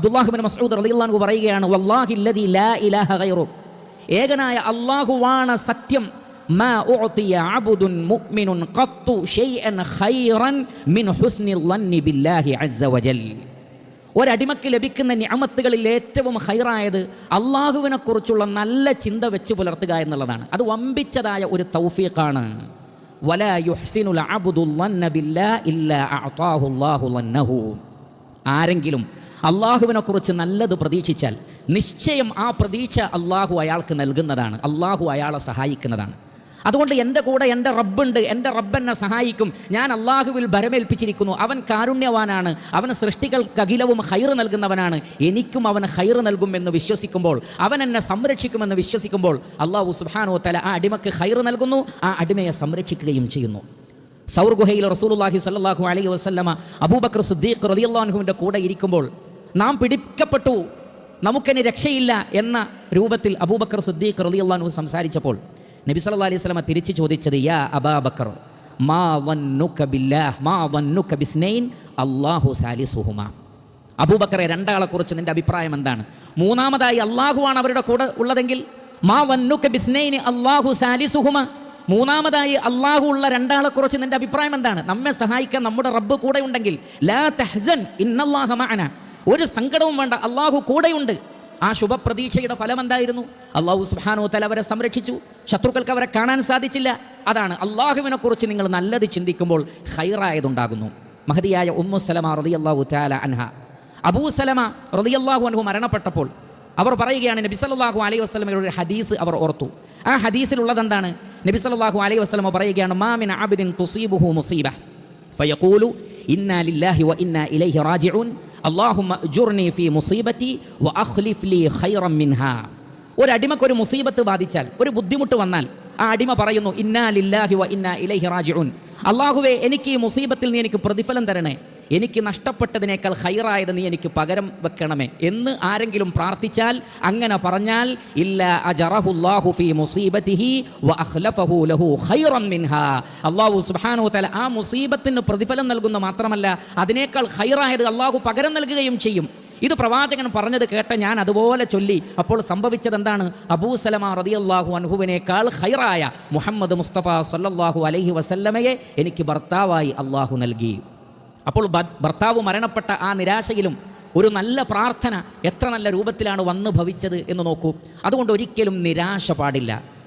അബ്ദുല്ലാഹ് ഇബ്നു മസ്ഊദ് റളിയല്ലാഹു അൻഹു പറയുകയാണ്, വല്ലാഹില്ലദീ ലാ ഇലാഹ ഗൈറു, ഏകനായ അല്ലാഹുവാണ് സത്യം, മാ ഉഅതിയ അബ്ദുൻ മുഅ്മിനുൻ ഖത്തു ശൈഅൻ ഖൈറൻ മിൻ ഹുസ്നിൽ ളന്നി ബില്ലാഹി അസ്സ വജൽ. ഒരടിമക്ക് ലഭിക്കുന്ന നിഅമത്തുകളിൽ ഏറ്റവും ഖൈറായത് അള്ളാഹുവിനെക്കുറിച്ചുള്ള നല്ല ചിന്ത വെച്ച് പുലർത്തുക എന്നുള്ളതാണ്. അത് വമ്പിച്ചതായ ഒരു തൗഫീഖാണ്. വലാ യുഹ്സിനുൽ അബ്ദു ളന്ന ബില്ലാഹി ഇല്ലാ അഅതാഹു അല്ലാഹു ളന്നഹു. ആരെങ്കിലും അള്ളാഹുവിനെക്കുറിച്ച് നല്ലത് പ്രതീക്ഷിച്ചാൽ നിശ്ചയം ആ പ്രതീക്ഷ അള്ളാഹു അയാൾക്ക് നൽകുന്നതാണ്, അള്ളാഹു അയാളെ സഹായിക്കുന്നതാണ്. അതുകൊണ്ട് എൻ്റെ കൂടെ എൻ്റെ റബ്ബുണ്ട്, എൻ്റെ റബ്ബെന്നെ സഹായിക്കും, ഞാൻ അള്ളാഹുവിൽ ഭരമേൽപ്പിച്ചിരിക്കുന്നു, അവൻ കാരുണ്യവാനാണ്, അവൻ സൃഷ്ടികൾക്കഖിലവും ഖൈറ് നൽകുന്നവനാണ്, എനിക്കും അവൻ ഖൈറ് നൽകുമെന്ന് വിശ്വസിക്കുമ്പോൾ, അവൻ എന്നെ സംരക്ഷിക്കുമെന്ന് വിശ്വസിക്കുമ്പോൾ അള്ളാഹു സുബ്ഹാനഹു വ തആല ആ അടിമക്ക് ഖൈറ് നൽകുന്നു, ആ അടിമയെ സംരക്ഷിക്കുകയും ചെയ്യുന്നു. സൗർ ഗുഹയിൽ റസൂലുള്ളാഹി സ്വല്ലല്ലാഹു അലൈഹി വസല്ലമ അബൂബക്കർ സിദ്ദീഖ് റളിയല്ലാഹു അൻഹുവിൻ്റെ കൂടെ ഇരിക്കുമ്പോൾ നാം പിടിക്കപ്പെട്ടു, നമുക്കിനി രക്ഷയില്ല എന്ന രൂപത്തിൽ അബൂബക്കർ സിദ്ദീഖ് റളിയല്ലാഹു അൻഹു സംസാരിച്ചപ്പോൾ നബി സല്ലല്ലാഹു അലൈഹി വസല്ലമ തിരിച്ചു ചോദിച്ചത്, യാ അബാബക്കർ മാ വന്നുക ബില്ലാഹ് മാ വന്നുക ബിസ്നൈൻ അല്ലാഹു സാലിസുഹുമാ. അബൂബക്കറെ, രണ്ടാളെക്കുറിച്ച് നിൻ്റെ അഭിപ്രായം എന്താണ്? മൂന്നാമതായി അള്ളാഹുവാണ് അവരുടെ കൂടെ ഉള്ളതെങ്കിൽ മാ വന്നുക ബിസ്നൈൻ അല്ലാഹു സാലിസുഹുമാ, മൂന്നാമതായി അള്ളാഹു ഉള്ള രണ്ടാളെക്കുറിച്ച് നിൻ്റെ അഭിപ്രായം എന്താണ്? നമ്മെ സഹായിക്കാൻ നമ്മുടെ റബ്ബ് കൂടെ ഉണ്ടെങ്കിൽ ലാ തഹ്സൻ ഇന്നല്ലാഹ മഅനാ, ഒരു സങ്കടവും വേണ്ട, അള്ളാഹു കൂടെയുണ്ട്. ആ ശുഭപ്രതീക്ഷയുടെ ഫലം എന്തായിരുന്നു? അള്ളാഹു സുബ്ഹാനഹു വ തആല അവരെ സംരക്ഷിച്ചു, ശത്രുക്കൾക്ക് അവരെ കാണാൻ സാധിച്ചില്ല. അതാണ് അള്ളാഹുവിനെക്കുറിച്ച് നിങ്ങൾ നല്ലത് ചിന്തിക്കുമ്പോൾ ഖൈറായതുണ്ടാകുന്നു. മഹദിയായ ഉമ്മു സലമ റളിയല്ലാഹു തആല അൻഹ, അബൂ സലമ റളിയല്ലാഹു അൻഹു മരണപ്പെട്ടപ്പോൾ അവർ പറയുകയാണ്, നബി സല്ലല്ലാഹു അലൈഹി വസല്ലമയുടെ ഒരു ഹദീസ് അവർ ഓർത്തു. ആ ഹദീസിലുള്ളത് എന്താണ്? നബി സല്ലല്ലാഹു അലൈഹി വസല്ലമ പറയുകയാണ്, മാ മിൻ അബ്ദിൻ തുസീബുഹു മുസീബ ഫയഖൂലു ഇന്നാ ലില്ലാഹി വ ഇന്നാ ഇലൈഹി റാജിഊൻ അല്ലാഹുമ്മ അജ്റുനി ഫീ മുസീബതി വ അഖ്ലിഫ് ലീ ഖൈറൻ മിൻഹാ. ഒരടിമക്കൊരു മുസീബത്ത് ബാധിച്ചാൽ, ഒരു ബുദ്ധിമുട്ട് വന്നാൽ ആ അടിമ പറയുന്നു, ഇന്നാ ലില്ലാഹി വ ഇന്നാ ഇലൈഹി റാജിഊൻ, അല്ലാഹുവേ എനിക്ക് ഈ മുസീബത്തിൽ നീ എനിക്ക് പ്രതിഫലം തരണേ, എനിക്ക് നഷ്ടപ്പെട്ടതിനേക്കാൾ ഖൈറായത് നീ എനിക്ക് പകരം വെക്കണമേ എന്ന് ആരെങ്കിലും പ്രാർത്ഥിച്ചാൽ, അങ്ങനെ പറഞ്ഞാൽ, ഇല്ലാ അജറഹുല്ലാഹു ഫീ മുസീബതിഹി വ അഖ്ലഫഹു ലഹു ഖൈറൻ മിൻഹാ, അല്ലാഹു സുബ്ഹാനഹു വ തആല ആ മുസീബത്തിന് പ്രതിഫലം നൽകുന്ന മാത്രമല്ല അതിനേക്കാൾ ഖൈറായത് അല്ലാഹു പകരം നൽകുകയും ചെയ്യും. ഇത് പ്രവാചകൻ പറഞ്ഞത് കേട്ട ഞാൻ അതുപോലെ ചൊല്ലി. അപ്പോൾ സംഭവിച്ചത് എന്താണ്? അബൂ സലമ റളിയല്ലാഹു അൻഹുവിനേക്കാൾ ഖൈറായ മുഹമ്മദ് മുസ്തഫ സല്ലല്ലാഹു അലൈഹി വസല്ലമയെ എനിക്ക് ഭർത്താവായി അല്ലാഹു നൽകി. അപ്പോൾ ഭർത്താവ് മരണപ്പെട്ട ആ നിരാശയിലും ഒരു നല്ല പ്രാർത്ഥന എത്ര നല്ല രൂപത്തിലാണ് വന്നു ഭവിച്ചത് എന്ന് നോക്കൂ. അതുകൊണ്ട് ഒരിക്കലും നിരാശ പാടില്ല.